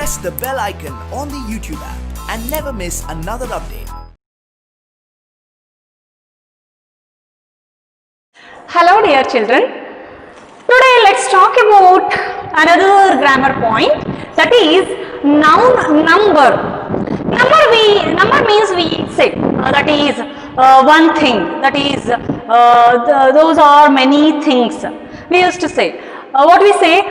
press the bell icon on the YouTube app and never miss another update. Hello dear children, today let's talk about another grammar point, that is noun number. Number means we say that is one thing, that is those are many things. We used to say, what we say,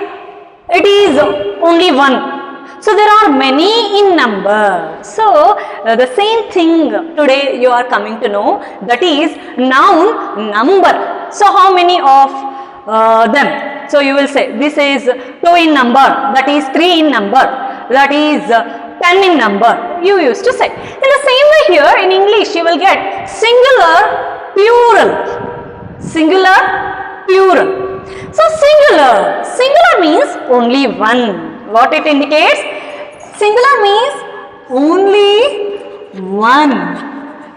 it is only one. So there are many in number. So the same thing today you are coming to know, that is noun number. So how many of them? So you will say this is 2 in number, that is 3 in number, that is 10 in number. You used to say. In the same way here in English you will get singular, plural. Singular, plural. So singular means only one. What it indicates? Singular means only one.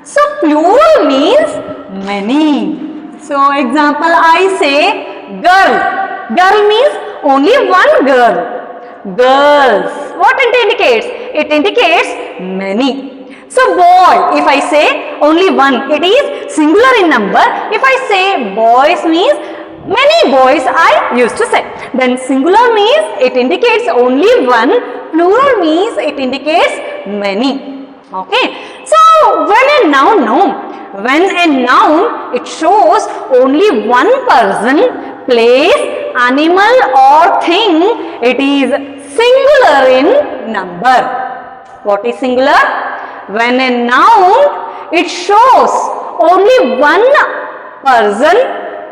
So plural means many. So example, I say girl. Girl means only one girl. Girls. What it indicates? It indicates many. So boy, if I say only one, it is singular in number. If I say boys means many boys I used to say. Then singular means it indicates only one, plural means it indicates many. Okay. So when a noun it shows only one person, place, animal or thing, it is singular in number. What is singular? When a noun it shows only one person,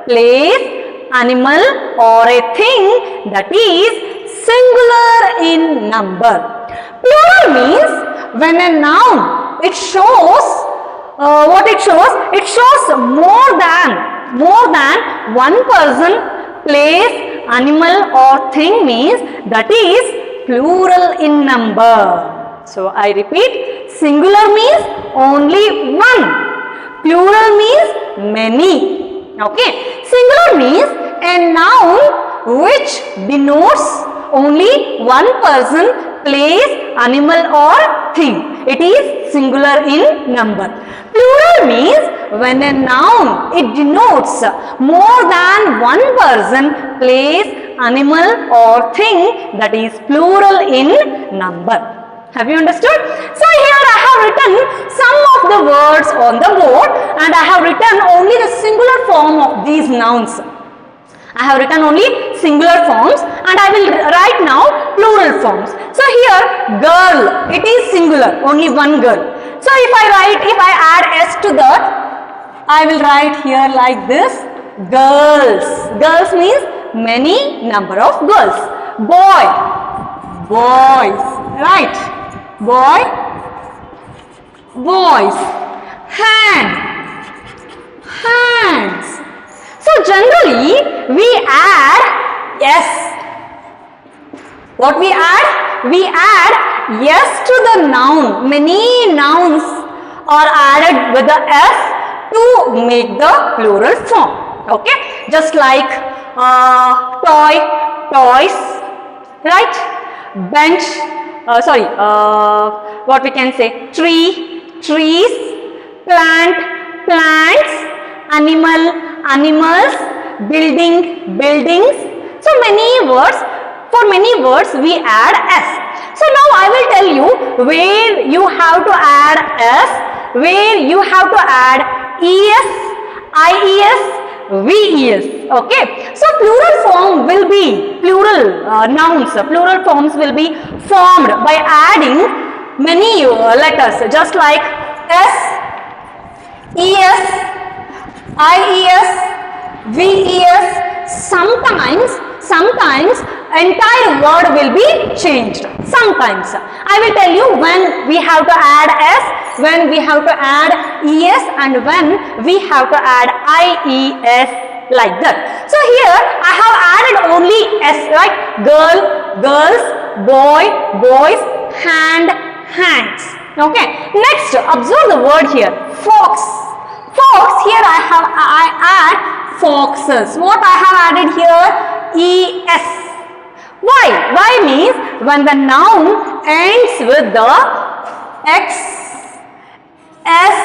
place, animal or a thing, that is singular in number. Plural means when a noun it shows what it shows? It shows more than one person, place, animal or thing, means that is plural in number. So I repeat, singular means only one, plural means many. Okay, singular means a noun which denotes only one person, place, animal or thing. It is singular in number. Plural means when a noun it denotes more than one person, place, animal or thing, that is plural in number. Have you understood? So here I have written some of the words on the board and I have written only the singular form of these nouns. I have written only singular forms and I will write now plural forms. So here girl, it is singular, only one girl. So if I add s to that, I will write here like this, girls. Girls means many number of girls. Boy, boys, right? Boy, boys. Hand, hands. So generally we add s. What we add? We add yes to the noun. Many nouns are added with the s to make the plural form. Okay? Just like toy, toys, right? Bench, what we can say? Tree, trees, plant, plants, animal, animals, building, buildings. So many words, for many words we add s. So now I will tell you where you have to add s, where you have to add es, ies, ves. Okay. So plural form will be, nouns, plural forms will be formed by adding many letters, just like s, es, ies, ves. Sometimes entire word will be changed. Sometimes. I will tell you when we have to add s, when we have to add es and when we have to add ies, like that. So here I have added only s, right? Girl, girls, boy, boys, hand, hands. Okay. Next, observe the word here, fox. Fox, here I add foxes. What I have added here? es. Why? Why means when the noun ends with the X, S,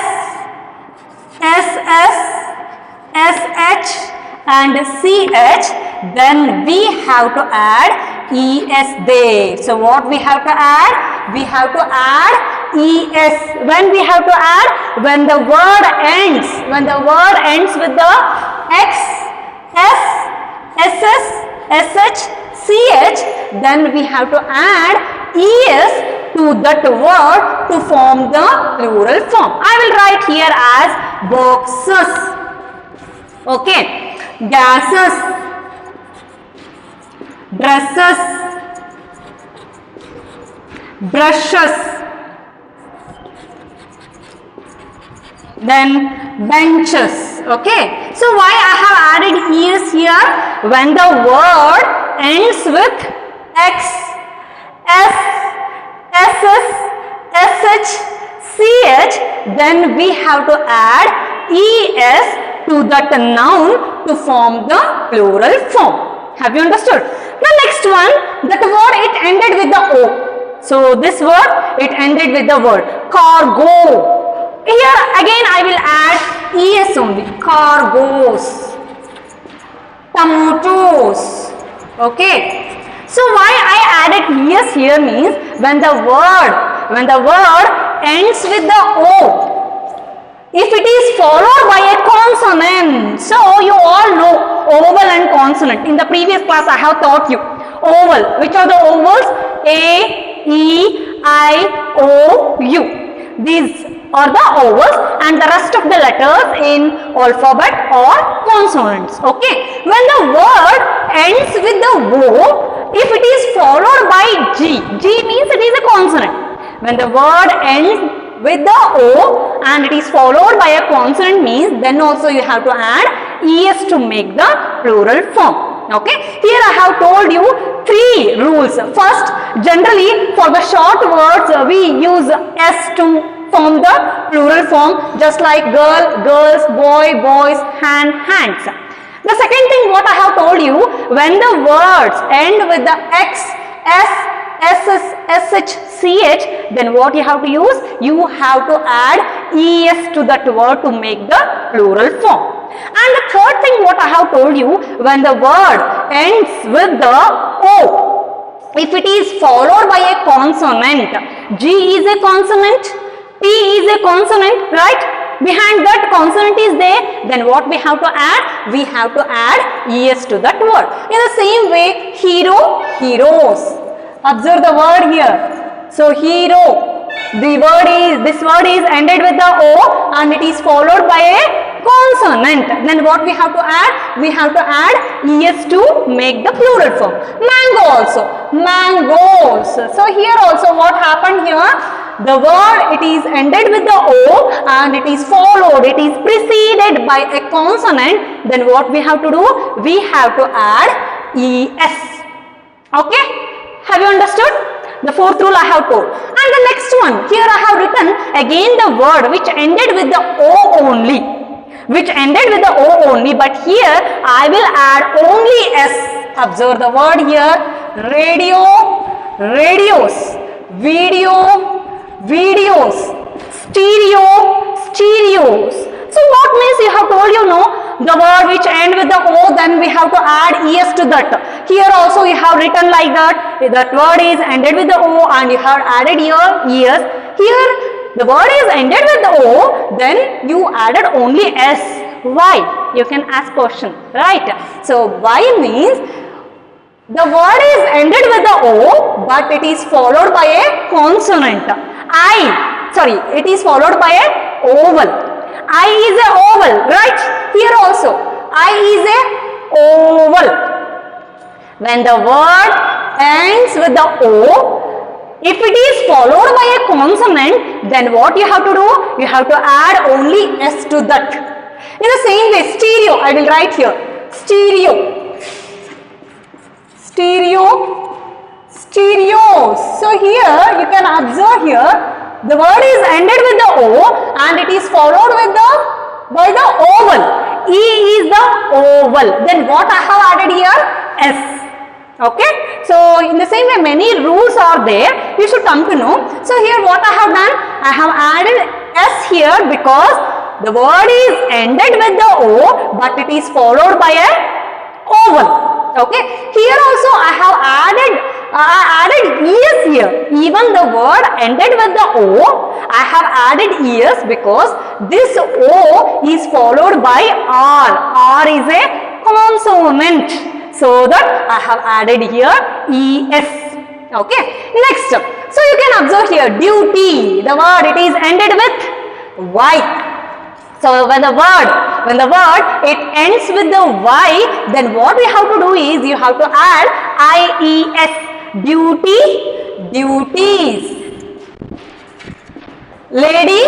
SS, SH and CH, then we have to add ES there. So what we have to add? We have to add ES. When we have to add? When the word ends with the X, S, SS, SH, CH, then we have to add ES to that word to form the plural form. I will write here as boxes, okay, gases, dresses, brushes, then benches, okay. So why I have added ES here? When the word ends with X, S, SS, SH, CH, then we have to add ES to that noun to form the plural form. Have you understood? The next one, that word it ended with the O. So this word it ended with the word cargo. Here again I will add ES only. Cargos, tomatoes, okay. So why I added ES here means when the word ends with the O, if it is followed by a consonant, so you all know oval and consonant. In the previous class I have taught you oval. Which are the ovals? A, E, I, O, U. These are the ovals and the rest of the letters in alphabet or consonants. Okay. When the word ends with the O, if it is followed by G, G means it is a consonant. When the word ends with the O and it is followed by a consonant means then also you have to add ES to make the plural form. Okay. Here I have told you 3 rules. First, generally for the short words we use S to form the plural form, just like girl, girls, boy, boys, hand, hands. The second thing what I have told you, when the words end with the X, S, SS, SH, CH, then what you have to use? You have to add ES to that word to make the plural form. And the third thing what I have told you, when the word ends with the O, if it is followed by a consonant, G is a consonant, P is a consonant, right? Behind that consonant is there, then what we have to add? We have to add ES to that word. In the same way, hero, heroes. Observe the word here. So, hero, this word is ended with the O and it is followed by a consonant. Then what we have to add? We have to add ES to make the plural form. Mango also, mangoes. So, here also what happened here? The word it is ended with the O and it is followed, it is preceded by a consonant. Then what we have to do? We have to add ES. Okay? Have you understood? The fourth rule I have told. And the next one, here I have written again the word which ended with the O only. Which ended with the O only, but here I will add only S. Observe the word here. Radio, radios, video, videos, stereo, stereos. So what means you have told you know the word which end with the O, then we have to add ES to that. Here also you have written like that. That word is ended with the O and you have added your ES. Here the word is ended with the O, then you added only S. Why? You can ask question, right? So why means the word is ended with the O but it is followed by a consonant. It is followed by a oval. I is a oval, right? Here also, I is a oval. When the word ends with the O, if it is followed by a consonant, then what you have to do? You have to add only S to that. In the same way, stereo, I will write here. Stereo. Stereo. Stereos. So here, you can observe here, the word is ended with the O and it is followed with by the oval. E is the oval. Then what I have added here? S. Okay, so in the same way many rules are there, you should come to know. So here what I have done, I have added s here because the word is ended with the o but it is followed by a oval. Okay, here also I have added es here. Even the word ended with the o, I have added es because this o is followed by r. R is a consonant, so that I have added here es. Okay, next, so you can observe here duty, the word it is ended with y. So when the word it ends with the y, then what we have to do is you have to add ies. Duty, duties. Lady,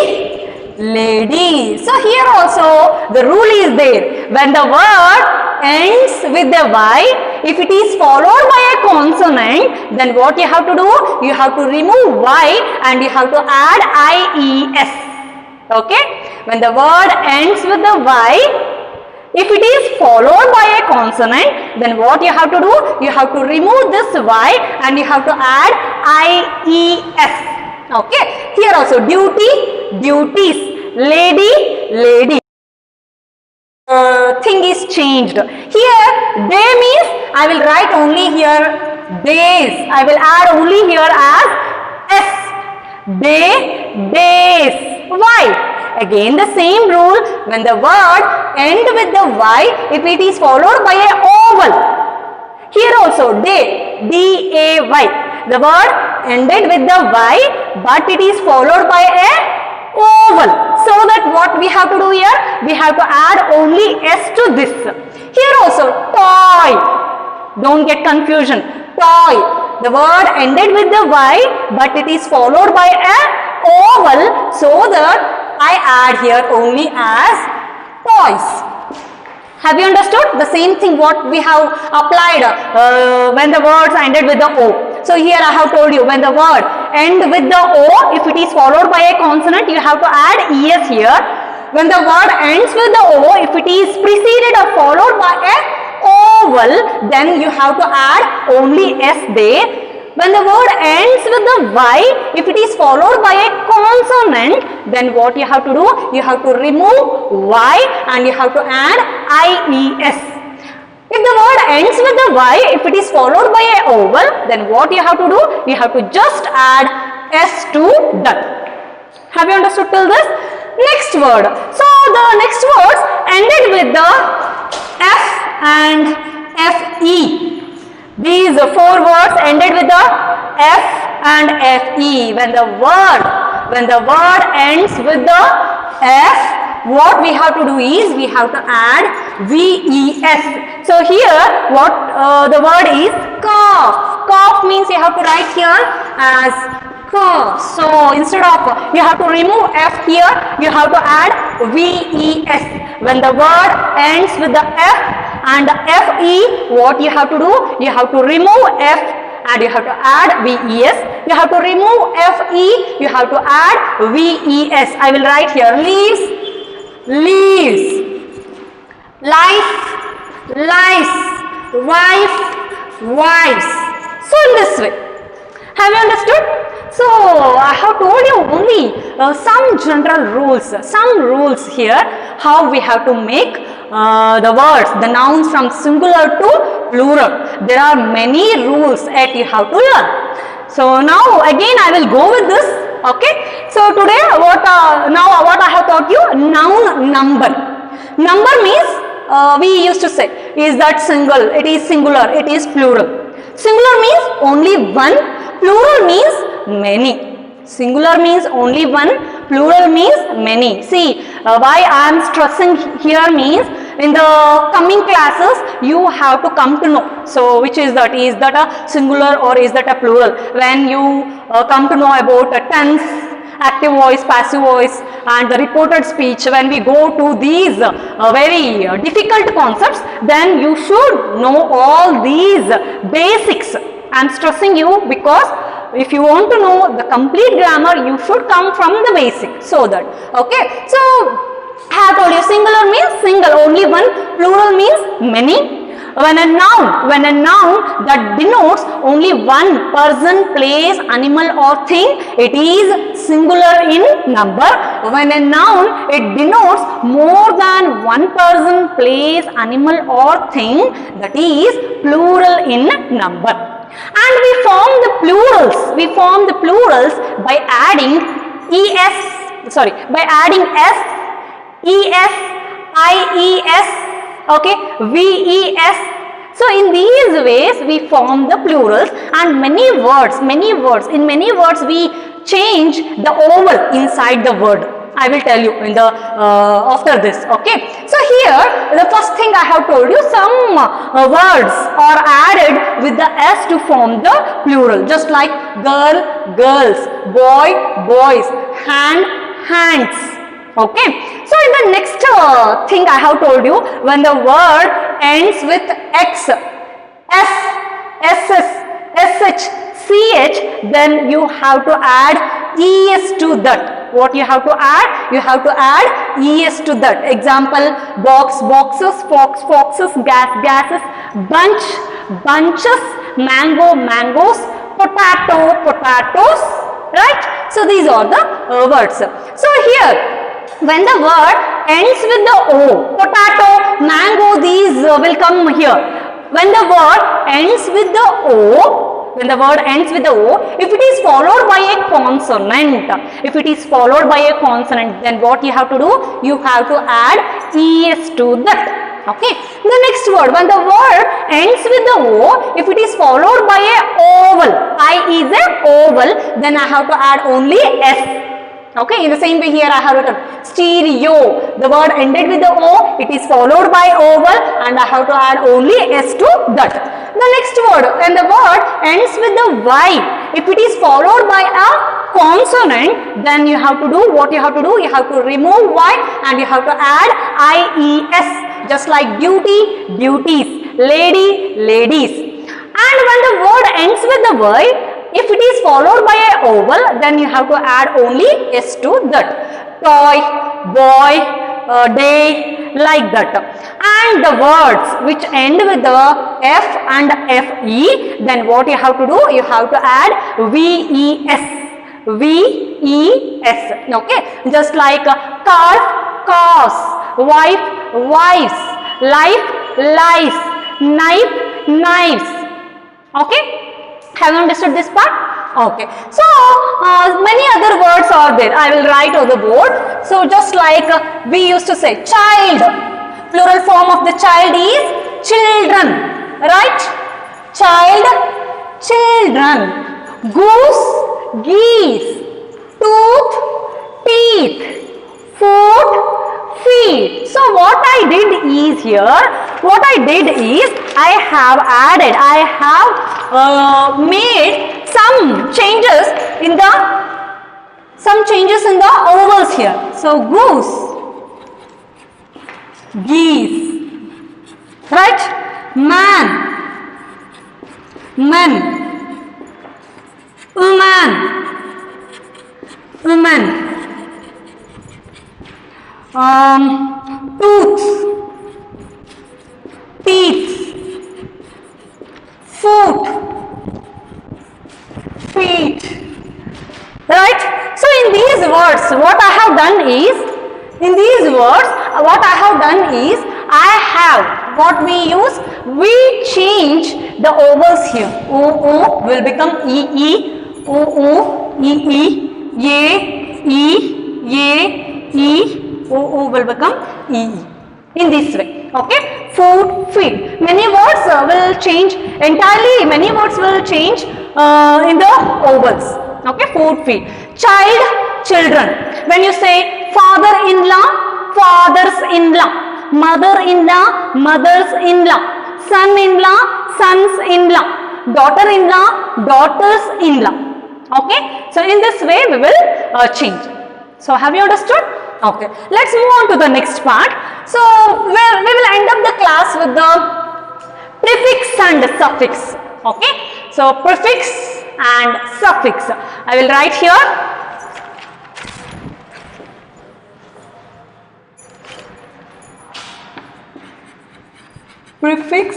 lady. So here also the rule is there. When the word ends with the y, if it is followed by a consonant, then what you have to do? You have to remove y and you have to add ies. Okay? When the word ends with the y, if it is followed by a consonant, then what you have to do? You have to remove this y and you have to add ies. Okay? Here also duty, duties. Lady, lady. Thing is changed. Here day means I will write only here days. I will add only here as s. Day, days. Why? Again the same rule, when the word end with the y, if it is followed by a oval. Here also day, d-a-y. The word ended with the y but it is followed by a oval. So that what we have to do here? We have to add only s to this. Here also toy. Don't get confusion. Toy. The word ended with the y but it is followed by a oval, so that I add here only as toys. Have you understood? The same thing what we have applied when the words ended with the o. So here I have told you, when the word end with the o, if it is followed by a consonant, you have to add es here. When the word ends with the o, if it is preceded or followed by a oval, then you have to add only s there. When the word ends with the y, if it is followed by a consonant, then what you have to do? You have to remove y and you have to add ies. If the word ends with the y, if it is followed by a oval, then what you have to do? You have to just add s to that. Have you understood till this? Next word. So the next words ended with the f and fe. These four words ended with the f and fe. When the word ends with the f, what we have to do is we have to add ves. So here what the word is cough. Cough means you have to write here as cough. So instead of you have to remove f here, you have to add ves. When the word ends with the f and the fe, what you have to do? You have to remove f and you have to add ves. You have to remove fe, you have to add ves. I will write here leaves, leaves, life, lives, wife, wives. So in this way. Have you understood? So I have told you only some general rules, some rules here how we have to make the words, the nouns from singular to plural. There are many rules that you have to learn. So now again I will go with this. Okay. So today what I have taught you, noun number. Number means we used to say, is that single, it is singular, it is plural. Singular means only one, plural means many. Singular means only one, plural means many. See, why I am stressing here means in the coming classes you have to come to know. So which is that a singular or is that a plural? When you come to know about a tense, active voice, passive voice and the reported speech, when we go to these very difficult concepts, then you should know all these basics. I am stressing you because if you want to know the complete grammar, you should come from the basic. So that, okay. So I have told you singular means single, only one, plural means many. when a noun that denotes only one person, place, animal or thing, it is singular in number. When a noun, it denotes more than one person, place, animal or thing, that is plural in number. And we form the plurals by adding by adding s, es, ies, okay, ves. So in these ways we form the plurals, and many words we change the vowel inside the word. I will tell you in the after this. Okay, so here the first thing I have told you, some words are added with the s to form the plural, just like girl, girls, boy, boys, hand, hands. Okay, so in the next thing I have told you, when the word ends with x, s, ss, sh, ch, then you have to add es to that. What you have to add? You have to add es to that. Example, box, boxes, fox, foxes, gas, gases, bunch, bunches, mango, mangoes, potato, potatoes, right? So these are the words. So here, when the word ends with the o, potato, mango, these will come here. When the word ends with the o, if it is followed by a consonant, then what you have to do? You have to add es to that. Okay. The next word, when the word ends with the o, if it is followed by a oval, I is a oval, then I have to add only s. Okay, in the same way here I have written stereo. The word ended with the o, it is followed by oval, and I have to add only s to that. The next word, when the word ends with the y, if it is followed by a consonant, then you have to do what you have to do. You have to remove y and you have to add ies, just like duty, duties, lady, ladies. And when the word ends with the y, if it is followed by a oval, then you have to add only s to that. Toy, boy, day, like that. And the words which end with the f and fe, then what you have to do? You have to add ves, ves. Okay, just like calf, calves, wife, wives, life, lies, knife, knives. Okay. Have you understood this part? Okay. So, many other words are there. I will write on the board. So, just like we used to say, child. Plural form of the child is children. Right? Child, children. Goose, geese. Tooth, teeth. Foot, feet. So what I did is here, I have made some changes in the ovals here. So goose, geese, right? Man, men, woman, woman. Tooth, teeth, foot, feet, right? So in these words, what I have done is, we change the ovals here. O will become E, O, E, O will become E. In this way, okay? Food, feet. Many words will change entirely. Many words will change in the ovals. Okay? Food, feet. Child, children. When you say father-in-law, fathers-in-law, mother-in-law, mothers-in-law, son-in-law, sons-in-law, daughter-in-law, daughters-in-law. Okay? So in this way we will change. So have you understood? Okay, let's move on to the next part. So we will end up the class with the prefix and suffix. Okay, so prefix and suffix. I will write here. Prefix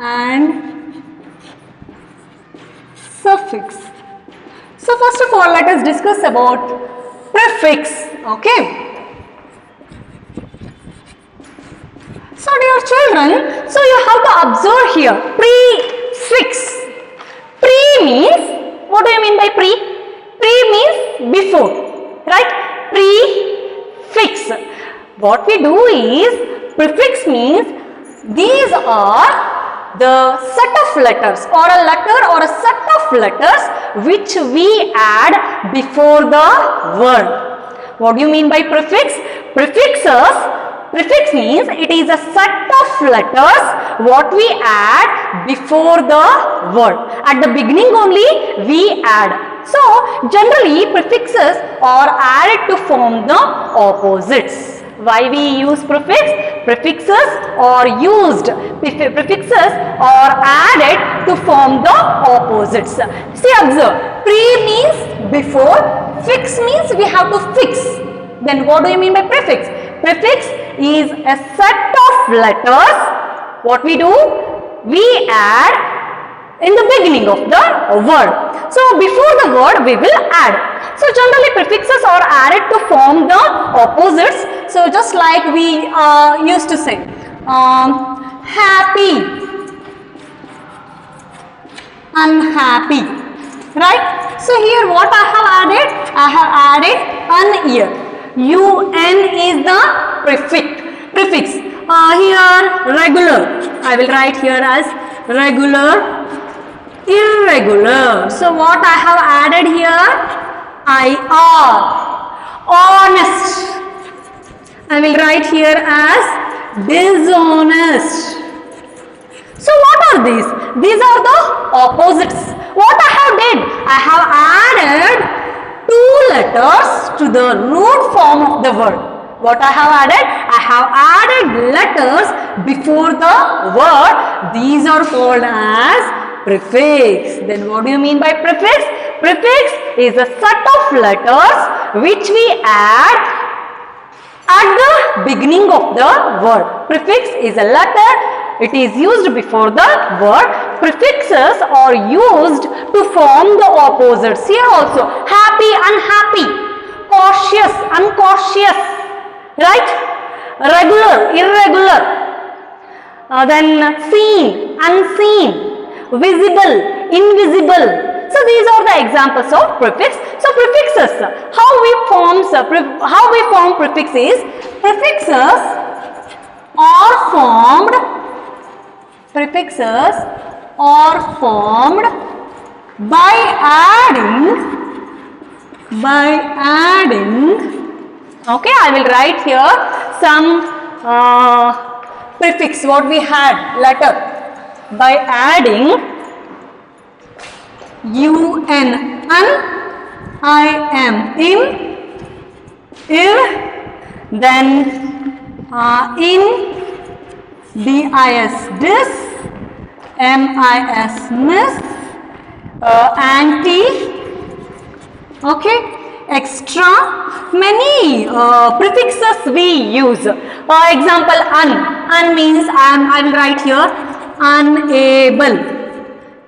and suffix. So first of all, let us discuss about prefix. Okay. So dear children, so you have to observe here prefix. Pre means, what do you mean by pre? Pre means before, right? Prefix. What we do is, prefix means these are the set of letters or a letter or a set of letters which we add before the word. What do you mean by prefix? Prefix means it is a set of letters what we add before the word. At the beginning only we add. So generally prefixes are added to form the opposites. Why we use prefix? Prefixes are used. Prefixes are added to form the opposites. See, observe. Pre means before. Fix means we have to fix. Then what do you mean by prefix? Prefix is a set of letters. What we do? We add in the beginning of the word. So before the word we will add. So generally prefixes are added to form the opposites. So just like we used to say, happy, unhappy, right? So here what I have added? I have added un here. Un is the prefix. Here regular. I will write here as regular, irregular. So what I have added here? IR. Honest. I will write here as dishonest. So what are these? These are the opposites. What I have did? I have added two letters to the root form of the word. What I have added? I have added letters before the word. These are called as prefix. Then what do you mean by prefix? Prefix is a set of letters which we add at the beginning of the word. Prefix is a letter. It is used before the word. Prefixes are used to form the opposites. Here also, happy, unhappy, cautious, uncautious, right? Regular, irregular, then seen, unseen, visible, invisible. So these are the examples of prefix. So prefixes, how we form prefix is, prefixes are formed by adding, okay, I will write here some prefix what we had, letter, by adding un, I am, then in, dis, dis, mis, miss, anti, okay, extra, many prefixes we use. For example, un means I will write here unable.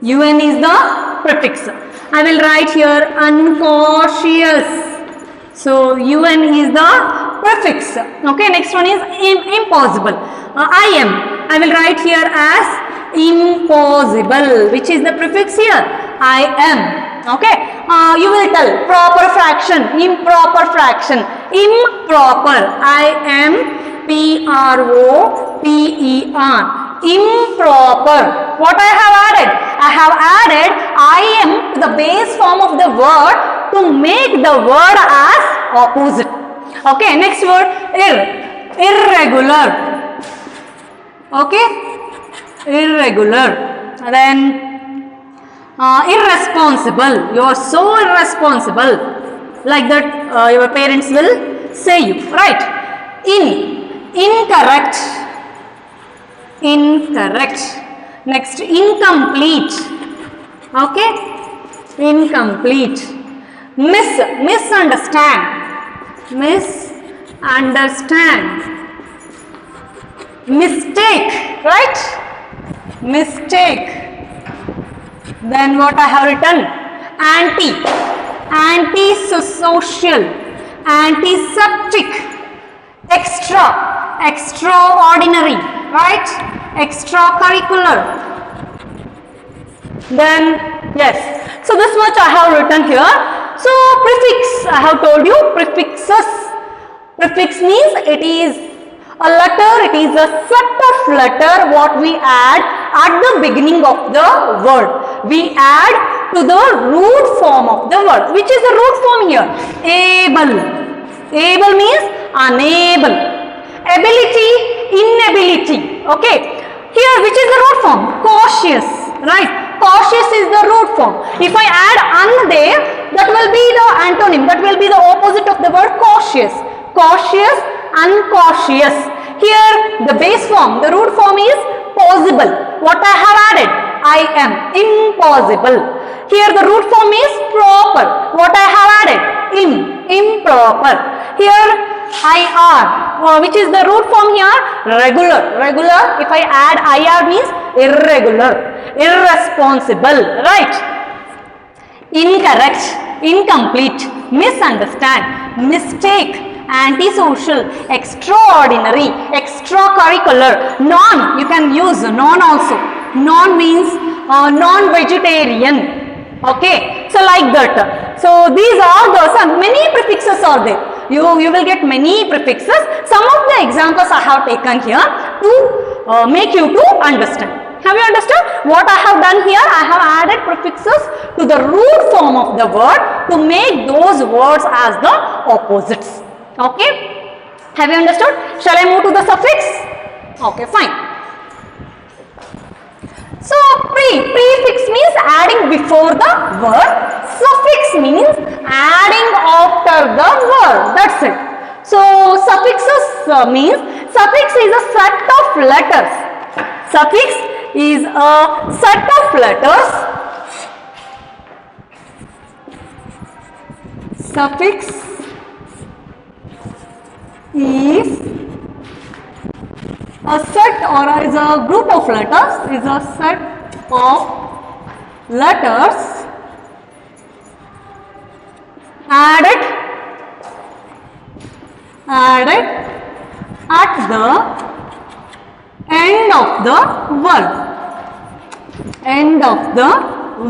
Un is the prefix. I will write here uncautious. So un is the prefix. Okay, next one is impossible. I will write here as impossible, which is the prefix here. I am. Okay, you will tell proper fraction, improper fraction, improper. I am proper. Improper. What I have added? I have added I am to the base form of the word to make the word as opposite. Okay, next word irregular. Okay, irregular. Then irresponsible. You are so irresponsible. Like that your parents will say you, right? Incorrect. Next, incomplete. Okay, incomplete. Misunderstand. Mistake, right? mistake. Then what I have written? Anti, antisocial, antiseptic, extra, extraordinary, right? Extracurricular. Then yes, so this much I have written here. So prefix, I have told you prefixes. Prefix means it is a letter, it is a set of letter what we add at the beginning of the word. We add to the root form of the word. Which is the root form here? Able. Able means unable. Ability, inability. Okay. Here which is the root form? Cautious. Right. Cautious is the root form. If I add un there, that will be the antonym. That will be the opposite of the word cautious. Cautious, uncautious. Here the base form, the root form is possible. What I have added? I am. Impossible. Here the root form is proper. What I have added? Improper. Here IR, which is the root form here? Regular. Regular. If I add IR means irregular. Irresponsible. Right. Incorrect, incomplete, misunderstand, mistake, antisocial, extraordinary, extracurricular, non, you can use non also. Non means non-vegetarian. Okay, so like that. So these are the many prefixes are there. You will get many prefixes. Some of the examples I have taken here to make you to understand. Have you understood what I have done here? I have added prefixes to the root form of the word to make those words as the opposites. Okay. Have you understood? Shall I move to the suffix? Okay, fine. So prefix means adding before the word. Suffix means adding after the word. That's it. So suffixes means suffix is a set of letters. Suffix is a set of letters. Suffix is a set or is a group of letters, is a set of letters added at the end of the word. End of the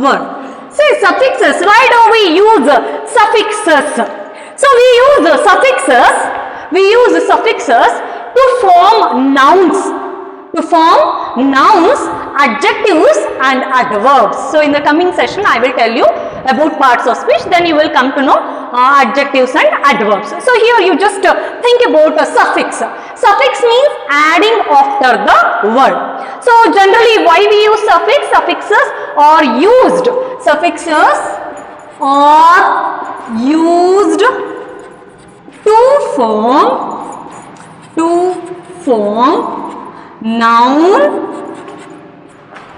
word. See suffixes, why do we use suffixes? So we use suffixes to form nouns. Adjectives and adverbs. So in the coming session I will tell you about parts of speech, then you will come to know adjectives and adverbs. So here you just think about a suffix. Suffix means adding after the word. So generally why we use suffix? Suffixes are used. Suffixes are used to form noun,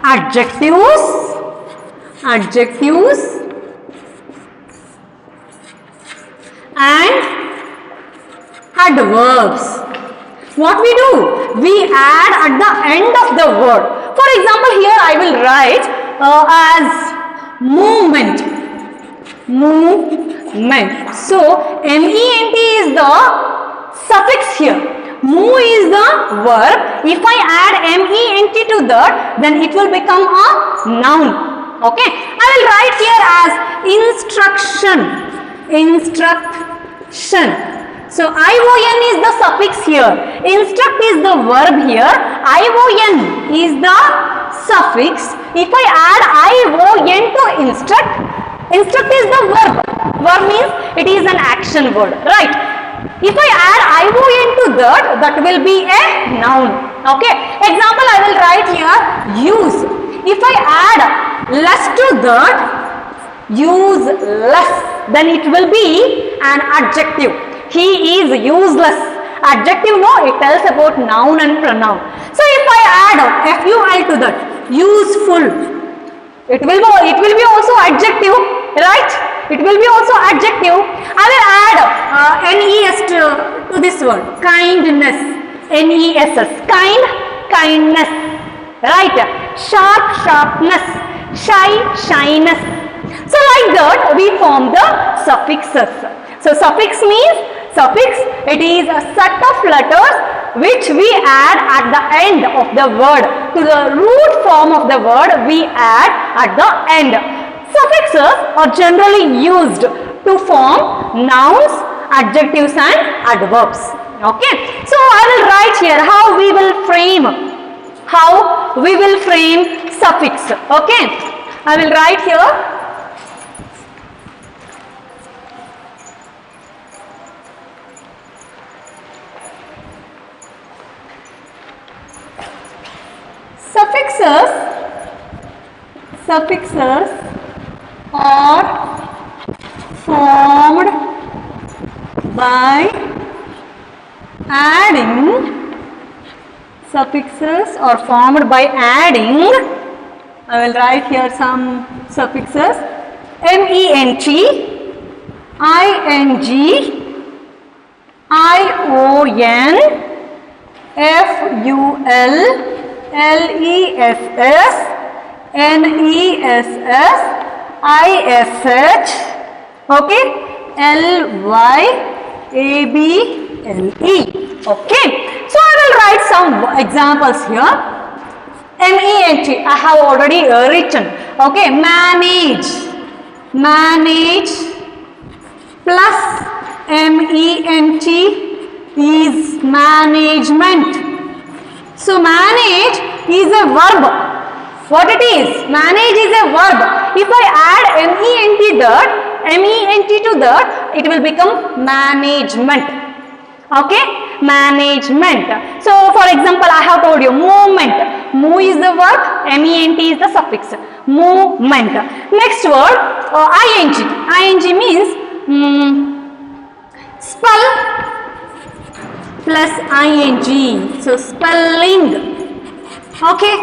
adjectives and adverbs. What we do? We add at the end of the word. For example, here I will write as movement. So ment is the suffix here. Move is the verb. If I add ment to that, then it will become a noun. Okay. I will write here as instruction. So ion is the suffix here. Instruct is the verb here. Ion is the suffix. If I add ion to instruct is the verb. Verb means it is an action word, right? If I add ion to that will be a noun. Okay. Example I will write here use. If I add less to that, useless, then it will be an adjective. He is useless. Adjective, no, it tells about noun and pronoun. So if I add ful to that, useful, it will be also adjective, right? It will be also adjective. I will add nes to this word, kindness, ness, kindness, right? sharp, sharpness, shy, shyness. So like that we form the suffixes. So suffix means, it is a set of letters which we add at the end of the word. To the root form of the word we add at the end. Suffixes are generally used to form nouns, adjectives and adverbs. Okay. So I will write here how we will frame suffix. Okay. I will write here. Suffixes are formed by adding. Suffixes are formed by adding. I will write here some suffixes. ment, ing, ion, ful, less, ness, ish, okay, ly, able. Okay. So I will write some examples here. ment, I have already written. Okay. Manage plus ment is management. So manage is a verb. What it is? Manage is a verb. If I add ment to that, it will become management. Okay, management. So for example, I have told you movement. Move is the verb, ment is the suffix. Movement. Next word, ing. Ing means spell plus ing. So spelling. Okay.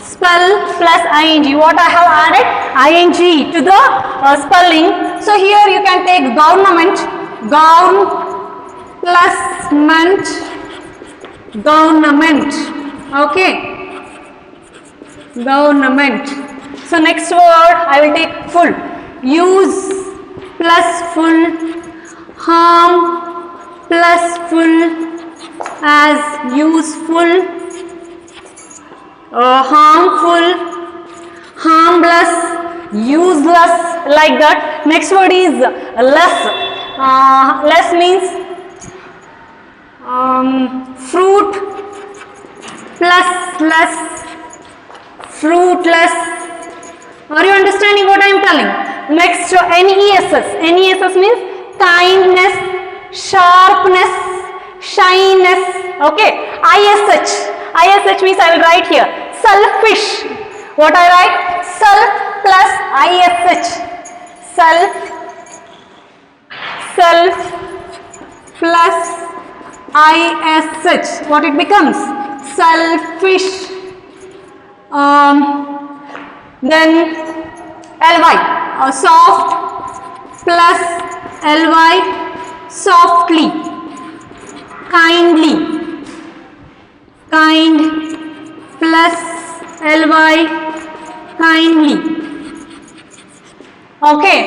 Spell plus ing. What I have added? Ing to the spelling. So here you can take government. Plus government. Okay. Government. So next word I will take full. Use plus full. Harm plus full as useful. Harmful, harmless, useless, like that. Next word is less. Less means fruit plus less, fruitless. Are you understanding what I am telling? Next, NESS. NESS means kindness, sharpness, shyness. Okay. ISH means I will write here selfish. What I write? Self plus ISH. Self plus ISH. What it becomes? Selfish. Then ly. Soft plus ly. Softly. Kindly. Kind plus ly, kindly. Okay.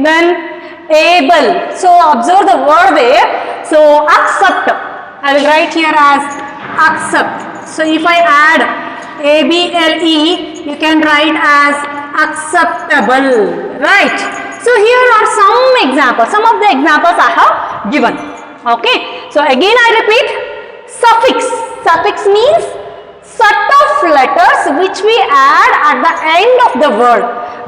Then able. So observe the word there. So accept. I will write here as accept. So if I add able, you can write as acceptable. Right. So here are some examples. Some of the examples I have given. Okay. So again I repeat. Suffix. Suffix means set of letters which we add at the end of the word.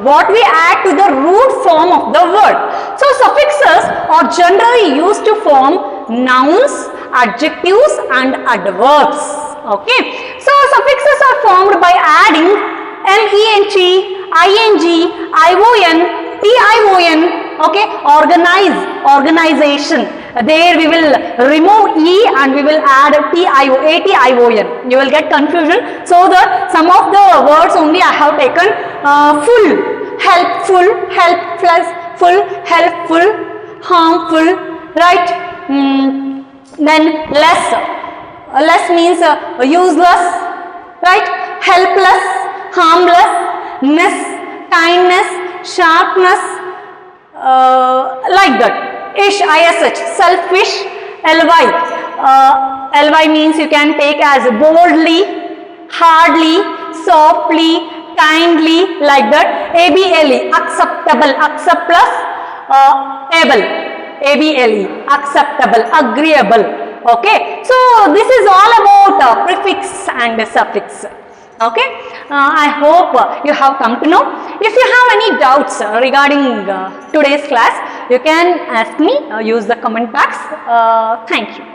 What we add to the root form of the word. So suffixes are generally used to form nouns, adjectives and adverbs. Okay. So suffixes are formed by adding ment, ing, ion, tion. Okay. Organization. There we will remove E and we will add ation. You will get confusion. So that some of the words only I have taken full, helpful, helpless, full, helpful, harmful, right? Then less. Less means useless, right? Helpless, harmlessness, kindness, sharpness, like that. Ish, ish, selfish, ly. Ly means you can take as boldly, hardly, softly, kindly, like that. Able, acceptable, accept plus able, able, acceptable, agreeable. Okay, so this is all about prefix and suffix. Okay, I hope you have come to know. If you have any doubts regarding today's class, you can ask me, use the comment box. Thank you.